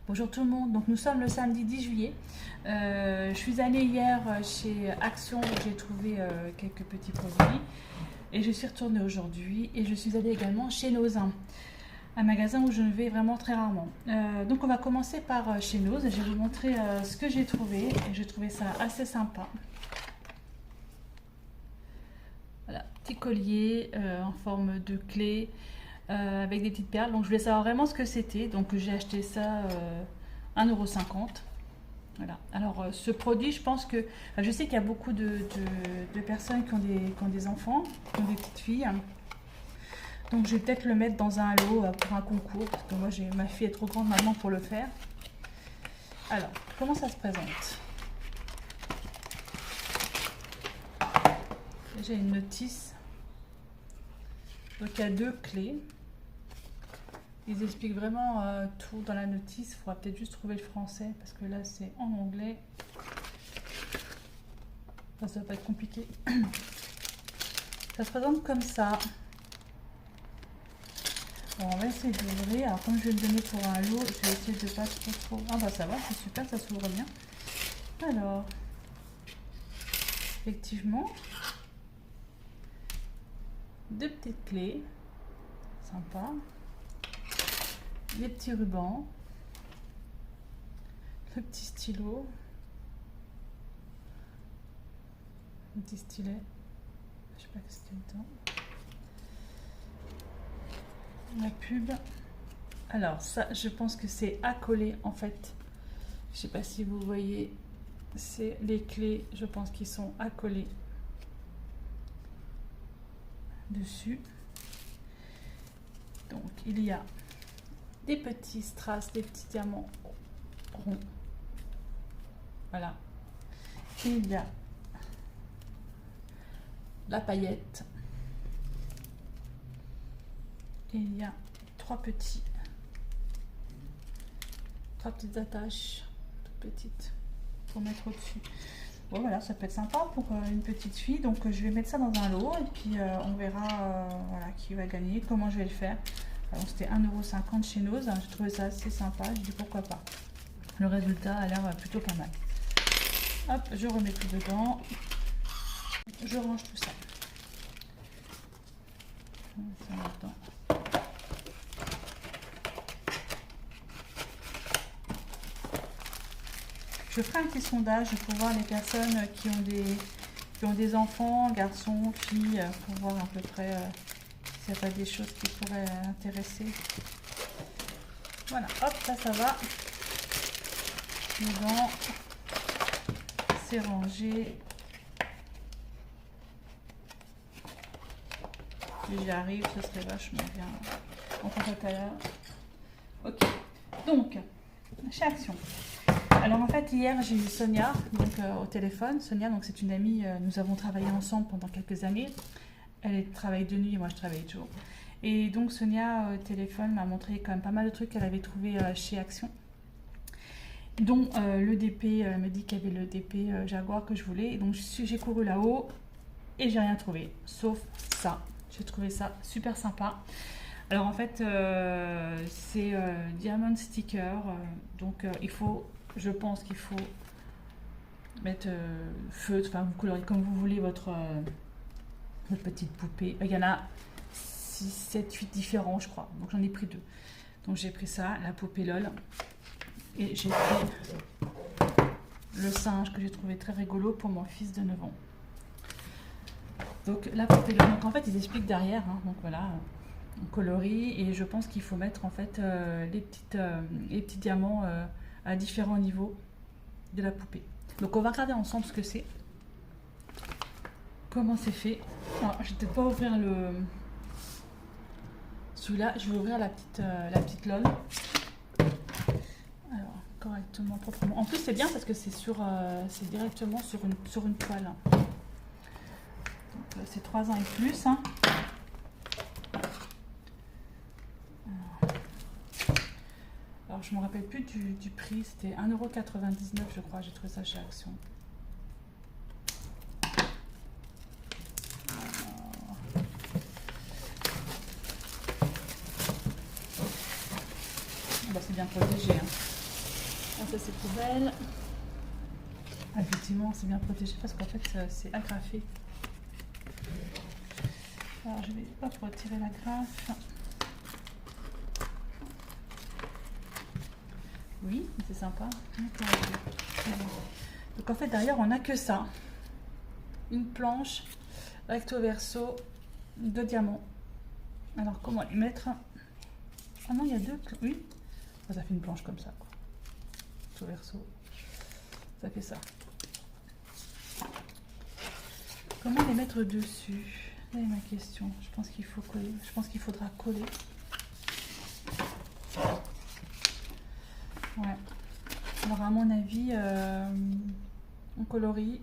Bonjour tout le monde, donc nous sommes le samedi 10 juillet. Je suis allée hier chez Action où j'ai trouvé quelques petits produits et je suis retournée aujourd'hui et je suis allée également chez Nozin, un magasin où je vais vraiment très rarement. Donc on va commencer par chez Noz, je vais vous montrer ce que j'ai trouvé et j'ai trouvé ça assez sympa. Voilà, petit collier en forme de clé. Avec des petites perles, donc je voulais savoir vraiment ce que c'était, donc j'ai acheté ça 1,50 €. Voilà. Alors ce produit, je pense que, enfin, je sais qu'il y a beaucoup de personnes qui ont des enfants, qui ont des petites filles, donc je vais peut-être le mettre dans un lot pour un concours, parce que moi ma fille est trop grande maintenant pour le faire. Alors, comment ça se présente? J'ai une notice, donc il y a 2 clés. Ils expliquent vraiment tout dans la notice. Il faudra peut-être juste trouver le français parce que là c'est en anglais. Enfin, ça va pas être compliqué. Ça se présente comme ça. Bon, on va essayer d'ouvrir. Alors comme je vais le donner pour un lot, je vais essayer de pas trop. Ah bah ça va, c'est super, ça s'ouvre bien. Alors, effectivement, 2 petites clés. Sympa. Les petits rubans, le petit stylo, le petit stylet, je sais pas ce qu'il y a dedans, la pub. Alors ça, je pense que c'est accolé en fait. Je sais pas si vous voyez, c'est les clés, je pense qu'ils sont accolés dessus. Donc il y a des petits strass, des petits diamants ronds. Voilà. Et il y a la paillette. Et il y a 3 petites attaches, toutes petites, pour mettre au-dessus. Bon voilà, ça peut être sympa pour une petite fille. Donc je vais mettre ça dans un lot et puis on verra voilà, qui va gagner, comment je vais le faire. Alors c'était 1,50 € chez Noz, j'ai trouvé ça assez sympa, je dis pourquoi pas. Le résultat a l'air plutôt pas mal. Hop, je remets tout dedans, je range tout ça. Je ferai un petit sondage pour voir les personnes qui ont des enfants, garçons, filles, pour voir à peu près s'il n'y a pas des choses qui pourraient intéresser. Voilà, hop, ça va. Dedans, c'est rangé. Si j'y arrive, ce serait vachement bien. On fera tout à l'heure. Ok, donc, chez Action. Alors en fait, hier, j'ai eu Sonia donc, au téléphone. Sonia, donc c'est une amie, nous avons travaillé ensemble pendant quelques années. Elle travaille de nuit et moi je travaille de jour. Et donc Sonia au téléphone m'a montré quand même pas mal de trucs qu'elle avait trouvé chez Action. Dont le DP, elle me dit qu'il y avait le DP Jaguar que je voulais. Et donc j'ai couru là-haut et j'ai rien trouvé. Sauf ça. J'ai trouvé ça super sympa. Alors en fait, c'est Diamond Sticker. Donc je pense qu'il faut mettre feutre, enfin vous colorez comme vous voulez votre petite poupée. Il y en a 6, 7, 8 différents je crois, donc j'en ai pris 2. Donc j'ai pris ça, la poupée LOL, et j'ai pris le singe que j'ai trouvé très rigolo pour mon fils de 9 ans. Donc la poupée LOL, donc en fait ils expliquent derrière, hein, donc voilà, on colorie et je pense qu'il faut mettre en fait les petits diamants à différents niveaux de la poupée. Donc on va regarder ensemble ce que c'est. Comment c'est fait. Alors, je vais peut-être pas ouvrir celui-là, je vais ouvrir la petite LOL. Alors, correctement, proprement. En plus, c'est bien parce que c'est directement sur une toile. Donc, c'est 3 ans et plus. Hein. Alors, je me rappelle plus du prix. C'était 1,99 €, je crois. J'ai trouvé ça chez Action. Bah, c'est bien protégé. Hein. Ça c'est poubelle. Effectivement, c'est bien protégé parce qu'en fait, c'est agrafé. Alors, je vais retirer la graffe. Oui, c'est sympa. Donc en fait, derrière, on n'a que ça. Une planche recto verso de diamants. Alors, comment les mettre? Ah non, il y a deux. Oui, ça fait une planche comme ça, quoi. Recto verso. Ça fait ça. Comment les mettre dessus? Là est ma question. Je pense qu'il faut coller. Je pense qu'il faudra coller. Ouais. Alors à mon avis, on colorie.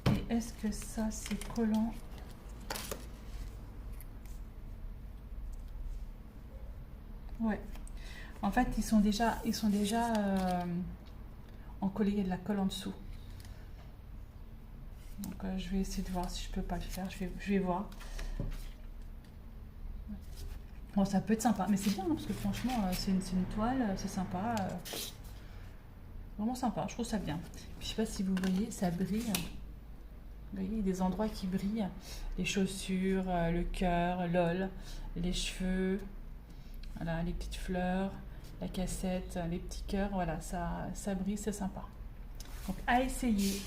Et est-ce que ça c'est collant? Ouais. En fait, ils sont déjà en collé. Il y a de la colle en dessous. Donc je vais essayer de voir si je peux pas le faire. Je vais voir. Bon, ça peut être sympa, mais c'est bien hein, parce que franchement, c'est une toile, c'est sympa. Vraiment sympa, je trouve ça bien. Puis, je sais pas si vous voyez, ça brille. Vous voyez, il y a des endroits qui brillent. Les chaussures, le cœur, l'ol, les cheveux, voilà, les petites fleurs, la cassette, les petits cœurs, voilà, ça brille, c'est sympa. Donc à essayer.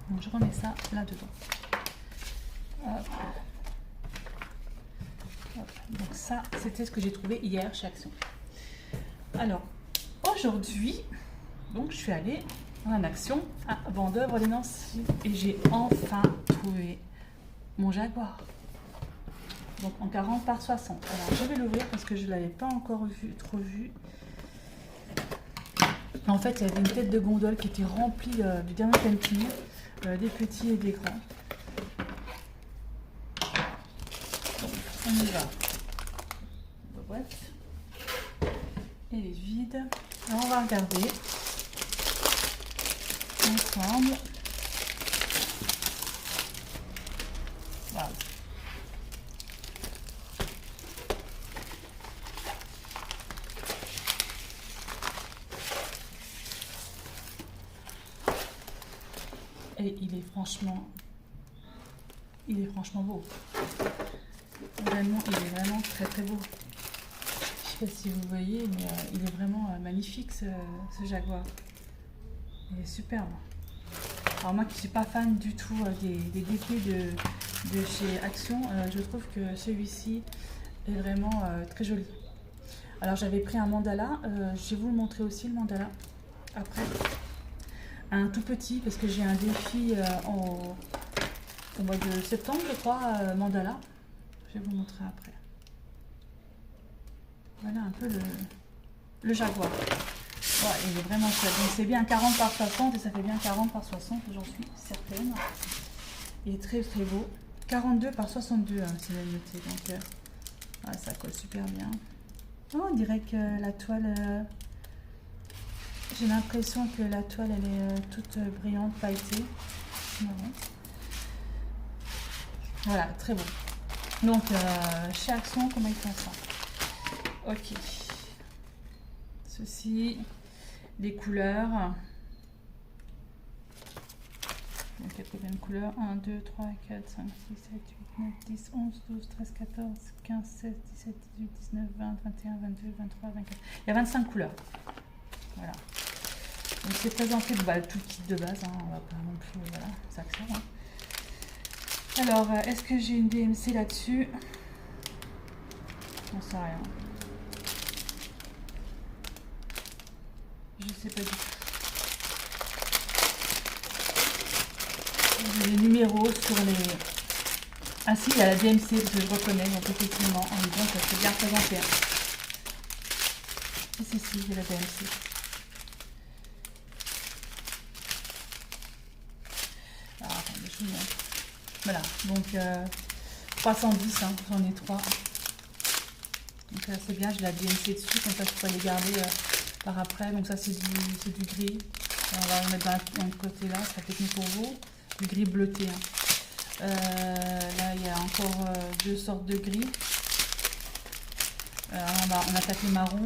Donc je remets ça là-dedans. Hop. Hop. Donc ça, c'était ce que j'ai trouvé hier chez Action. Alors, aujourd'hui, donc je suis allée en Action à Vendeuvre les Nancy et j'ai enfin trouvé mon Jaguar. Donc en 40 par 60. Alors je vais l'ouvrir parce que je ne l'avais pas encore trop vu. En fait, il y avait une tête de gondole qui était remplie du diamant painting, des petits et des grands. On y va. La boîte. Elle est vide. Alors on va regarder ensemble. Voilà. Et il est franchement beau. Vraiment, il est vraiment très très beau. Je sais pas si vous voyez, mais il est vraiment magnifique ce Jaguar. Il est superbe. Alors moi qui ne suis pas fan du tout des défis de chez Action, je trouve que celui-ci est vraiment très joli. Alors j'avais pris un mandala, je vais vous le montrer aussi le mandala après. Un tout petit parce que j'ai un défi au mois de septembre je crois, mandala. Je vais vous montrer après. Voilà un peu le Jaguar. Ouais, il est vraiment chouette. Donc c'est bien 40 par 60 et ça fait bien 40 par 60, j'en suis certaine. Il est très très beau. 42 par 62, hein, c'est même noté. Donc ça colle super bien. Oh, on dirait que la toile... j'ai l'impression que la toile elle est toute brillante, pailletée. Marron. Voilà, très beau. Donc chez Action, comment ils font ça? Ok. Ceci, les couleurs. Donc il y a combien de couleurs? 1, 2, 3, 4, 5, 6, 7, 8, 9, 10, 11, 12, 13, 14, 15, 16, 17, 18, 19, 20, 21, 22, 23, 24. Il y a 25 couleurs. Voilà. Donc c'est présenté tout le kit de base, hein, on va pas non plus, voilà, ça Action. Hein. Alors, est-ce que j'ai une DMC là-dessus? J'en sais rien. Je sais pas du tout. J'ai les numéros sur les... Ah si, il y a la DMC que je reconnais, donc effectivement, en même temps, ça fait bien présenté. Si, j'ai la DMC. Alors, attendez, je vous montre. Voilà, donc 310, hein, j'en ai 3. Donc c'est bien, j'ai la DMC dessus, comme ça je pourrais les garder par après. Donc ça c'est du gris. On va le mettre d'un côté là, ça fait mieux pour vous. Du gris bleuté. Hein. Là il y a encore deux sortes de gris. On attaque le marron.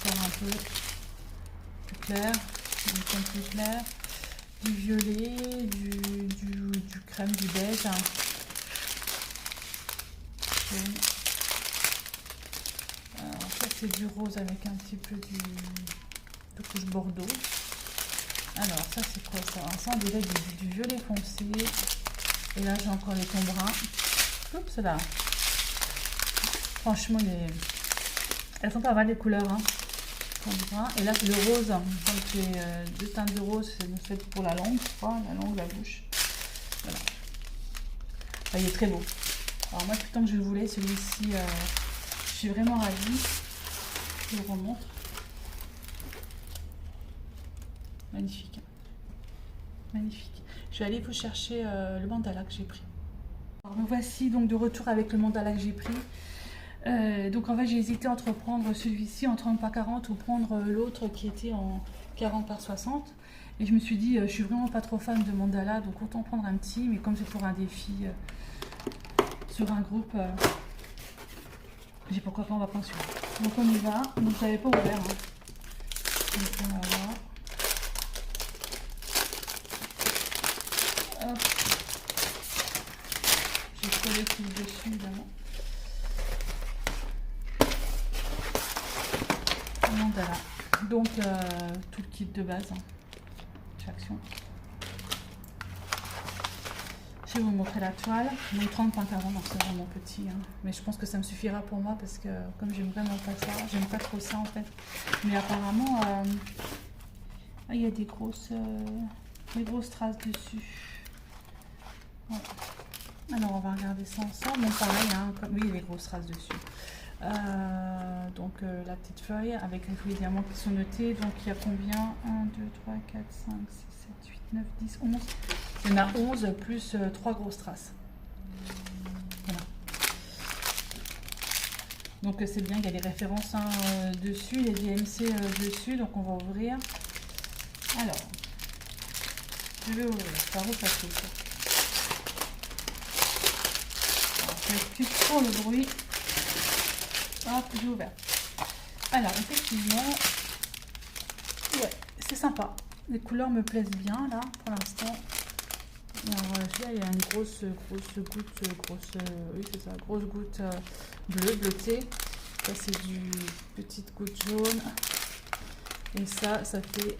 faire un peu plus clair, du ton plus clair, du violet, du crème, du beige, jaune. Alors ça c'est du rose avec un petit peu de couche bordeaux. Alors ça c'est quoi ça? Ça on dirait du violet foncé. Et là j'ai encore les tons bruns. Oups là. Franchement elles sont pas mal les couleurs. Hein. Et là c'est le rose. Donc c'est deux teintes de rose, c'est fait pour la langue, je crois, la langue, la bouche. Voilà. Enfin, il est très beau. Alors moi tout le temps que je le voulais, celui-ci, je suis vraiment ravie. Je vous remontre. Magnifique. Magnifique. Je vais aller vous chercher le mandala que j'ai pris. Alors, me voici donc de retour avec le mandala que j'ai pris. Donc en fait j'ai hésité entre prendre celui-ci en 30 par 40 ou prendre l'autre qui était en 40 par 60. Et je me suis dit, je suis vraiment pas trop fan de mandala, donc autant prendre un petit. Mais comme c'est pour un défi sur un groupe, j'ai pourquoi pas, on va prendre celui-là. Donc on y va. Donc je l'avais pas ouvert. Hein. Donc on va voir. Hop. J'ai collé tout dessus évidemment. Mandala. Donc tout le kit de base. Hein. Action. Je vais vous montrer la toile. Donc 30 par 40, c'est vraiment petit. Hein. Mais je pense que ça me suffira pour moi parce que comme j'aime vraiment pas ça, j'aime pas trop ça en fait. Mais apparemment, il y a des grosses traces dessus. Voilà. Alors on va regarder ça ensemble. Bon, pareil, hein, oui, il y a des grosses traces dessus. Donc la petite feuille avec les feuilles diamants qui sont notées. Donc il y a combien? 1, 2, 3, 4, 5, 6, 7, 8, 9, 10, 11. Il y en a 11 plus 3 grosses traces. Voilà. Donc c'est bien, il y a des références hein, dessus, il y a des MC dessus. Donc on va ouvrir. Alors, je vais ouvrir. Par où ça fait ça? Alors, je vais plus pour le bruit. Hop, j'ai ouvert. Alors, effectivement, ouais, c'est sympa. Les couleurs me plaisent bien, là, pour l'instant. Alors, là, il y a une grosse goutte, oui, c'est ça, grosse goutte bleutée. Ça, c'est du petite goutte jaune. Et ça fait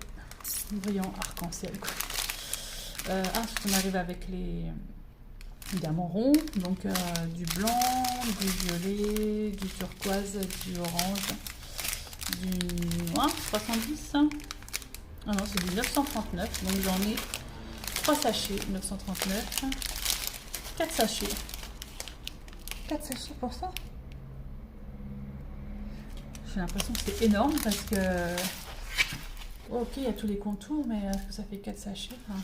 brillant arc-en-ciel. Ensuite, on arrive avec les diamants ronds, donc du blanc, du violet, du turquoise, du orange, du noir, 310. Ah non, c'est du 939, donc j'en ai 3 sachets, 939, 4 sachets. 4 sachets pour ça? J'ai l'impression que c'est énorme parce que... ok, il y a tous les contours, mais est-ce que ça fait 4 sachets? Enfin...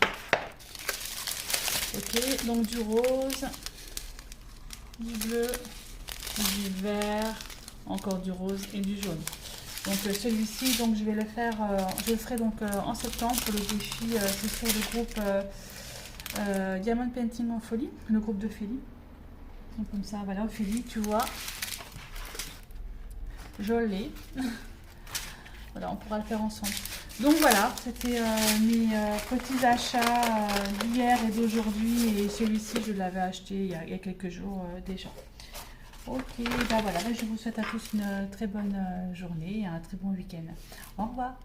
ok, donc du rose, du bleu, du vert, encore du rose et du jaune. Donc celui-ci, donc je vais le faire, je le ferai donc en septembre pour le défi, c'est sur le groupe Diamond Painting en folie, le groupe de Ophélie. Donc comme ça, voilà, Ophélie, tu vois, je l'ai. Voilà, on pourra le faire ensemble. Donc voilà, c'était mes petits achats d'hier et d'aujourd'hui. Et celui-ci, je l'avais acheté il y a quelques jours déjà. Ok, ben voilà, je vous souhaite à tous une très bonne journée et un très bon week-end. Au revoir.